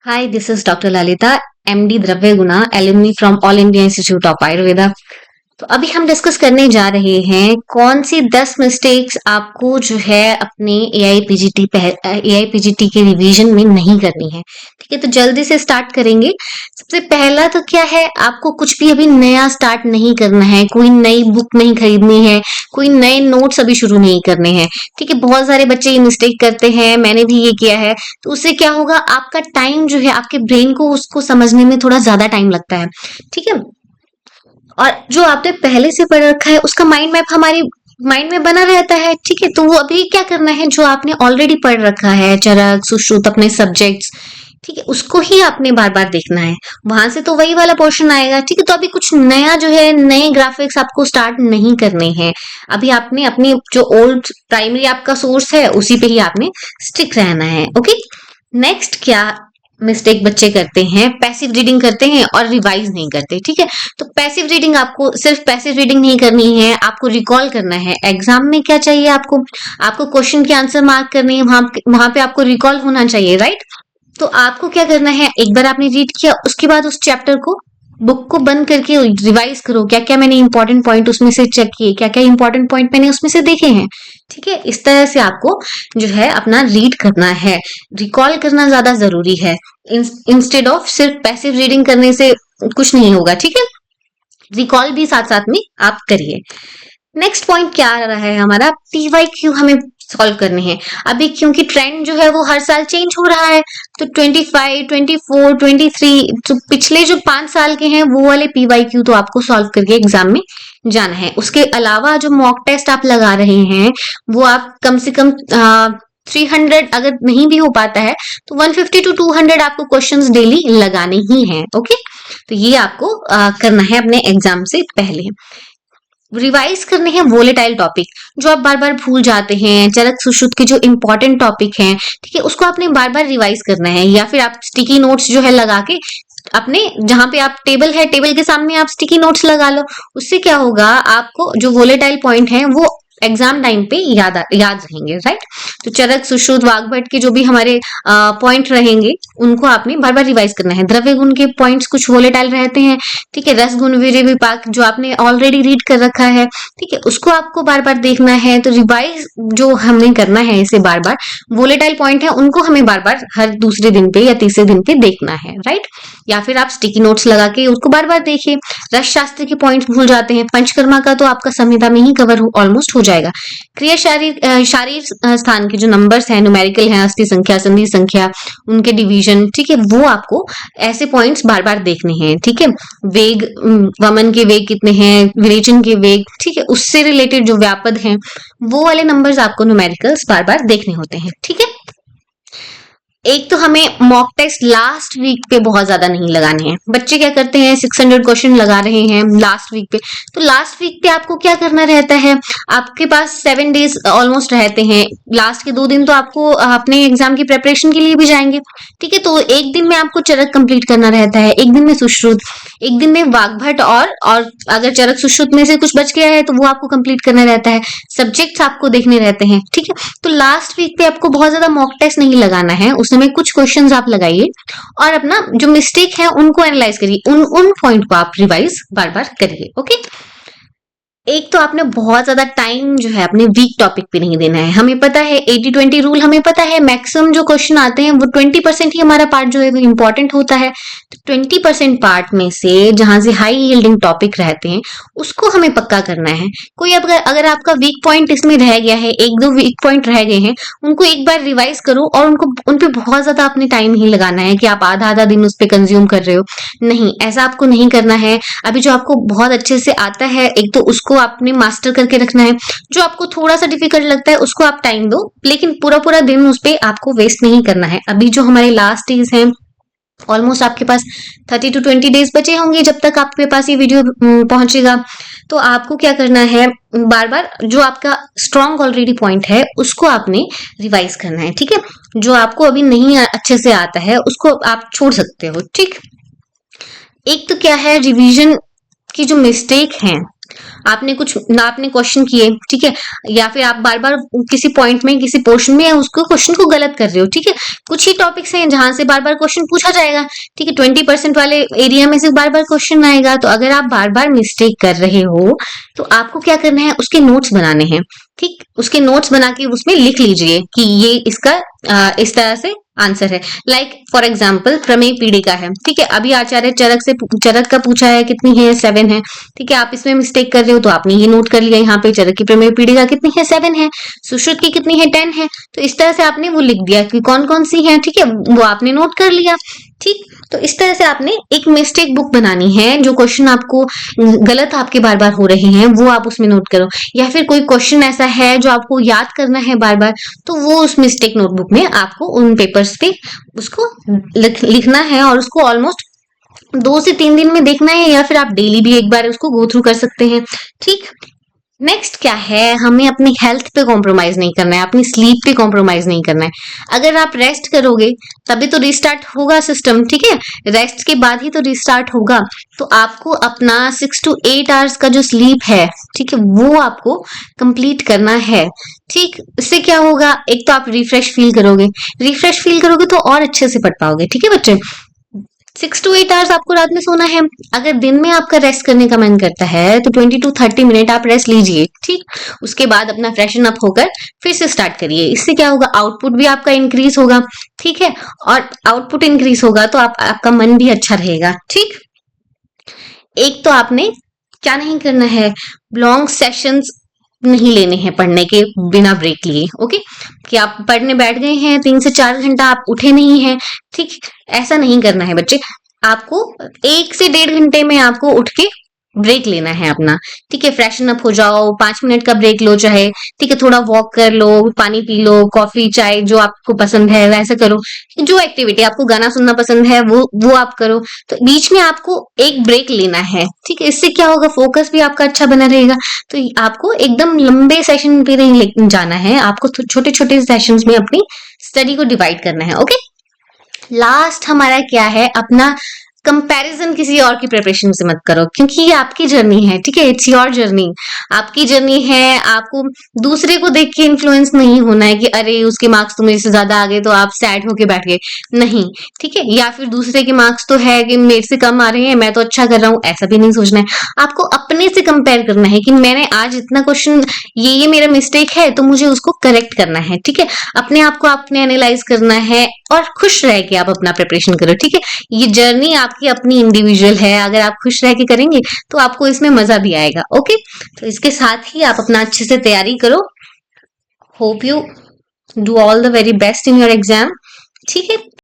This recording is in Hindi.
Hi, this is Dr. Lalita, MD द्रव्य गुना, alumni from All India Institute of Ayurveda. तो अभी हम डिस्कस करने जा रहे हैं कौन सी 10 मिस्टेक्स आपको जो है अपने एआईपीजीटी के रिवीजन में नहीं करनी है। ठीक है, तो जल्दी से स्टार्ट करेंगे। सबसे पहला तो क्या है, आपको कुछ भी अभी नया स्टार्ट नहीं करना है, कोई नई बुक नहीं खरीदनी है, कोई नए नोट्स अभी शुरू नहीं करने हैं। ठीक है, बहुत सारे बच्चे ये मिस्टेक करते हैं, मैंने भी ये किया है। तो उससे क्या होगा, आपका टाइम जो है आपके ब्रेन को उसको समझने में थोड़ा ज्यादा टाइम लगता है। ठीक है, और जो आपने पहले से पढ़ रखा है उसका माइंड मैप हमारी माइंड में बना रहता है। ठीक है, तो वो अभी क्या करना है, जो आपने ऑलरेडी पढ़ रखा है, चरक सुश्रुत अपने सब्जेक्ट्स, ठीक है, उसको ही आपने बार बार देखना है। वहां से तो वही वाला पोर्शन आएगा। ठीक है, तो अभी कुछ नया जो है, नए ग्राफिक्स आपको स्टार्ट नहीं करने हैं। अभी आपने अपनी जो ओल्ड प्राइमरी आपका सोर्स है उसी पे ही आपने स्टिक रहना है। ओके, नेक्स्ट क्या मिस्टेक बच्चे करते हैं, पैसिव रीडिंग करते हैं और रिवाइज नहीं करते। ठीक है, तो पैसिव रीडिंग, आपको सिर्फ पैसिव रीडिंग नहीं करनी है, आपको रिकॉल करना है। एग्जाम में क्या चाहिए आपको, आपको क्वेश्चन के आंसर मार्क करने हैं, वहां पे आपको रिकॉल होना चाहिए, राइट। तो आपको क्या करना है, एक बार आपने रीड किया उसके बाद उस चैप्टर को, बुक को बंद करके रिवाइज करो, क्या क्या मैंने इंपॉर्टेंट पॉइंट उसमें से चेक किए, क्या क्या इंपॉर्टेंट पॉइंट मैंने उसमें से देखे हैं। ठीक है, इस तरह से आपको जो है अपना रीड करना है, रिकॉल करना ज्यादा जरूरी है। इंस्टेड ऑफ सिर्फ पैसिव रीडिंग करने से कुछ नहीं होगा। ठीक है, रिकॉल भी साथ साथ में आप करिए। नेक्स्ट पॉइंट क्या आ रहा है हमारा, पीवाईक्यू हमें सॉल्व करने हैं। अभी क्योंकि ट्रेंड जो है वो हर साल चेंज हो रहा है, तो 25, 24, 23 तो पिछले जो 5 साल के हैं वो वाले पीवाईक्यू तो आपको सॉल्व करके एग्जाम में जाना है। उसके अलावा जो मॉक टेस्ट आप लगा रहे हैं वो आप कम से कम 300, अगर नहीं भी हो पाता है तो 150 to 200 आपको क्वेश्चंस डेली लगाने ही हैं। ओके, तो ये आपको करना है अपने एग्जाम से पहले। रिवाइज करने हैं वोलेटाइल टॉपिक, जो आप बार बार भूल जाते हैं, चरक सुश्रुत के जो इंपॉर्टेंट टॉपिक हैं, ठीक है, उसको आपने बार बार रिवाइज करना है। या फिर आप स्टिकी नोट्स जो है लगा के अपने, जहां पे आप टेबल है, टेबल के सामने आप स्टिकी नोट्स लगा लो। उससे क्या होगा, आपको जो वोलेटाइल पॉइंट है वो एग्जाम टाइम पे याद रहेंगे, राइट। तो चरक सुश्रुत वाग्भट के जो भी हमारे पॉइंट रहेंगे उनको आपने बार बार रिवाइज करना है। द्रव्य गुण के पॉइंट्स कुछ वोलेटाइल रहते हैं। ठीक है, रस गुण वीर्य विपाक जो आपने ऑलरेडी रीड कर रखा है, ठीक है, उसको आपको बार बार देखना है। तो रिवाइज जो हमें करना है इसे बार बार, वोलेटाइल पॉइंट है उनको हमें बार बार हर दूसरे दिन पे या तीसरे दिन पे देखना है, राइट। या फिर आप स्टिकी नोट्स लगा के उसको बार बार देखिए। रस शास्त्र के पॉइंट्स भूल जाते हैं, पंचकर्मा का तो आपका संहिता में ही कवर ऑलमोस्ट हो जाएगा। क्रिया शारीर स्थान के जो नंबर्स हैं, न्यूमेरिकल है, अस्थि संख्या, संधि संख्या, उनके डिवीजन, ठीक है, वो आपको ऐसे पॉइंट्स बार बार देखने हैं। ठीक है, वेग, वमन के वेग कितने हैं, विरेचन के वेग, ठीक है, उससे रिलेटेड जो व्यापद हैं वो वाले नंबर्स आपको न्यूमेरिकल्स बार बार देखने होते हैं। ठीक है, एक तो हमें मॉक टेस्ट लास्ट वीक पे बहुत ज्यादा नहीं लगाने हैं। बच्चे क्या करते हैं, 600 क्वेश्चन लगा रहे हैं लास्ट वीक पे। तो लास्ट वीक पे आपको क्या करना रहता है, आपके पास 7 डेज ऑलमोस्ट रहते हैं। लास्ट के 2 दिन तो आपको अपने एग्जाम की प्रिपरेशन के लिए भी जाएंगे। ठीक है, तो एक दिन में आपको चरक कंप्लीट करना रहता है, एक दिन में सुश्रुत, एक दिन में वाग्भट, और अगर चरक सुश्रुत में से कुछ बच गया है तो वो आपको कंप्लीट करना रहता है। सब्जेक्ट्स आपको देखने रहते हैं। ठीक है, तो लास्ट वीक पे आपको बहुत ज्यादा मॉक टेस्ट नहीं लगाना है, उसमें कुछ क्वेश्चंस आप लगाइए और अपना जो मिस्टेक है उनको एनालाइज करिए, उन पॉइंट को आप रिवाइज बार बार करिए। ओके, एक तो आपने बहुत ज्यादा टाइम जो है अपने वीक टॉपिक पे नहीं देना है। हमें पता है 80-20 रूल, हमें पता है मैक्सिमम जो क्वेश्चन आते हैं वो 20% ही हमारा पार्ट जो है वो इंपॉर्टेंट होता है। तो 20% पार्ट में से जहां से हाई यील्डिंग टॉपिक रहते हैं उसको हमें पक्का करना है। कोई अगर आपका वीक पॉइंट इसमें रह गया है, 1-2 वीक पॉइंट रह गए हैं, उनको एक बार रिवाइज करो और उन पे बहुत ज्यादा अपने टाइम नहीं लगाना है कि आप आधा आधा दिन उस पर कंज्यूम कर रहे हो। नहीं, ऐसा आपको नहीं करना है। अभी जो आपको बहुत अच्छे से आता है, एक तो उसको आपने मास्टर करके रखना है। जो आपको थोड़ा सा डिफिकल्ट लगता है उसको आप टाइम दो, लेकिन पूरा पूरा दिन उस पर आपको वेस्ट नहीं करना है। अभी जो हमारे लास्ट डेज हैं, ऑलमोस्ट आपके पास 30 to 20 डेज बचे होंगे जब तक आपके पास ये वीडियो पहुंचेगा। तो आपको क्या करना है, बार बार जो आपका स्ट्रॉन्ग ऑलरेडी पॉइंट है उसको आपने रिवाइज करना है। ठीक है, जो आपको अभी नहीं अच्छे से आता है उसको आप छोड़ सकते हो। ठीक, एक तो क्या है, रिवीजन की जो मिस्टेक है आपने कुछ ना आपने क्वेश्चन किए, ठीक है, या फिर आप बार बार किसी पॉइंट में किसी पोर्शन में उसको क्वेश्चन को गलत कर रहे हो, ठीक है। कुछ ही टॉपिक्स हैं जहां से बार बार क्वेश्चन पूछा जाएगा, ठीक है, 20% वाले एरिया में से बार बार क्वेश्चन आएगा। तो अगर आप बार बार मिस्टेक कर रहे हो तो आपको क्या करना है, उसके नोट्स बनाने हैं, ठीक, उसके नोट्स बना के उसमें लिख लीजिए कि ये इसका इस तरह से आंसर है। लाइक फॉर एग्जाम्पल प्रमेय पीड़िका है, ठीक है, अभी आचार्य चरक का पूछा है, कितनी है, 7 है, ठीक है, आप इसमें मिस्टेक कर रहे हो तो आपने ये नोट कर लिया, यहाँ पे चरक की प्रमेय पीड़िका कितनी है, 7 है, सुश्रुत की कितनी है, 10 है। तो इस तरह से आपने वो लिख दिया कि कौन कौन सी है, ठीक है, वो आपने नोट कर लिया, ठीक। तो इस तरह से आपने एक मिस्टेक बुक बनानी है, जो क्वेश्चन आपको गलत आपके बार बार हो रहे हैं वो आप उसमें नोट करो, या फिर कोई क्वेश्चन ऐसा है जो आपको याद करना है बार बार, तो वो उस मिस्टेक नोटबुक में आपको उन पेपर्स पे उसको लिखना है, और उसको ऑलमोस्ट 2 से 3 दिन में देखना है, या फिर आप डेली भी एक बार उसको गो थ्रू कर सकते हैं, ठीक। नेक्स्ट क्या है, हमें अपनी हेल्थ पे कॉम्प्रोमाइज नहीं करना है, अपनी स्लीप पे कॉम्प्रोमाइज नहीं करना है। अगर आप रेस्ट करोगे तभी तो रिस्टार्ट होगा सिस्टम, ठीक है, रेस्ट के बाद ही तो रिस्टार्ट होगा। तो आपको अपना 6 to 8 आवर्स का जो स्लीप है, ठीक है, वो आपको कंप्लीट करना है, ठीक। इससे क्या होगा, एक तो आप रिफ्रेश फील करोगे तो और अच्छे से पढ़ पाओगे, ठीक है बच्चे। 6 to 8 आवर्स आपको रात में सोना है। अगर दिन में आपका रेस्ट करने का मन करता है तो 20 to 30 मिनट आप रेस्ट लीजिए, ठीक। उसके बाद अपना फ्रेशन अप होकर फिर से स्टार्ट करिए। इससे क्या होगा, आउटपुट भी आपका इंक्रीज होगा, ठीक है, और आउटपुट इंक्रीज होगा तो आपका मन भी अच्छा रहेगा, ठीक। एक तो आपने क्या नहीं करना है, लॉन्ग सेशंस नहीं लेने हैं पढ़ने के बिना ब्रेक लिए, ओके, कि आप पढ़ने बैठ गए हैं 3 से 4 घंटा आप उठे नहीं हैं, ठीक, ऐसा नहीं करना है बच्चे। आपको 1 से 1.5 घंटे में आपको उठ के ब्रेक लेना है अपना, ठीक है, फ्रेशन अप हो जाओ, 5 मिनट का ब्रेक लो चाहे, ठीक है, थोड़ा वॉक कर लो, पानी पी लो, कॉफी चाय जो आपको पसंद है वैसे करो, जो एक्टिविटी आपको, गाना सुनना पसंद है वो आप करो। तो बीच में आपको एक ब्रेक लेना है, ठीक है, इससे क्या होगा, फोकस भी आपका अच्छा बना रहेगा। तो आपको एकदम लंबे सेशन पे नहीं जाना है, आपको छोटे छोटे सेशंस में अपनी स्टडी को डिवाइड करना है, ओके। लास्ट हमारा क्या है, अपना कंपैरिजन किसी और की प्रिपरेशन से मत करो, क्योंकि ये आपकी जर्नी है, ठीक है, इट्स योर जर्नी, आपकी जर्नी है। आपको दूसरे को देख के इन्फ्लुएंस नहीं होना है कि अरे उसके मार्क्स तो मेरे से ज्यादा आ गए तो आप सैड होके बैठ गए, नहीं, ठीक है, या फिर दूसरे के मार्क्स तो है कि मेरे से कम आ रहे हैं मैं तो अच्छा कर रहा हूँ, ऐसा भी नहीं सोचना है। आपको अपने से कंपेयर करना है कि मैंने आज इतना क्वेश्चन, ये मेरा मिस्टेक है तो मुझे उसको करेक्ट करना है, ठीक है, अपने आप को आपने एनालाइज करना है और खुश रह के आप अपना प्रिपरेशन करो, ठीक है। ये जर्नी आपकी अपनी इंडिविजुअल है, अगर आप खुश रह के करेंगे तो आपको इसमें मजा भी आएगा, ओके। तो इसके साथ ही आप अपना अच्छे से तैयारी करो। Hope you do all the very best in your exam, ठीक है।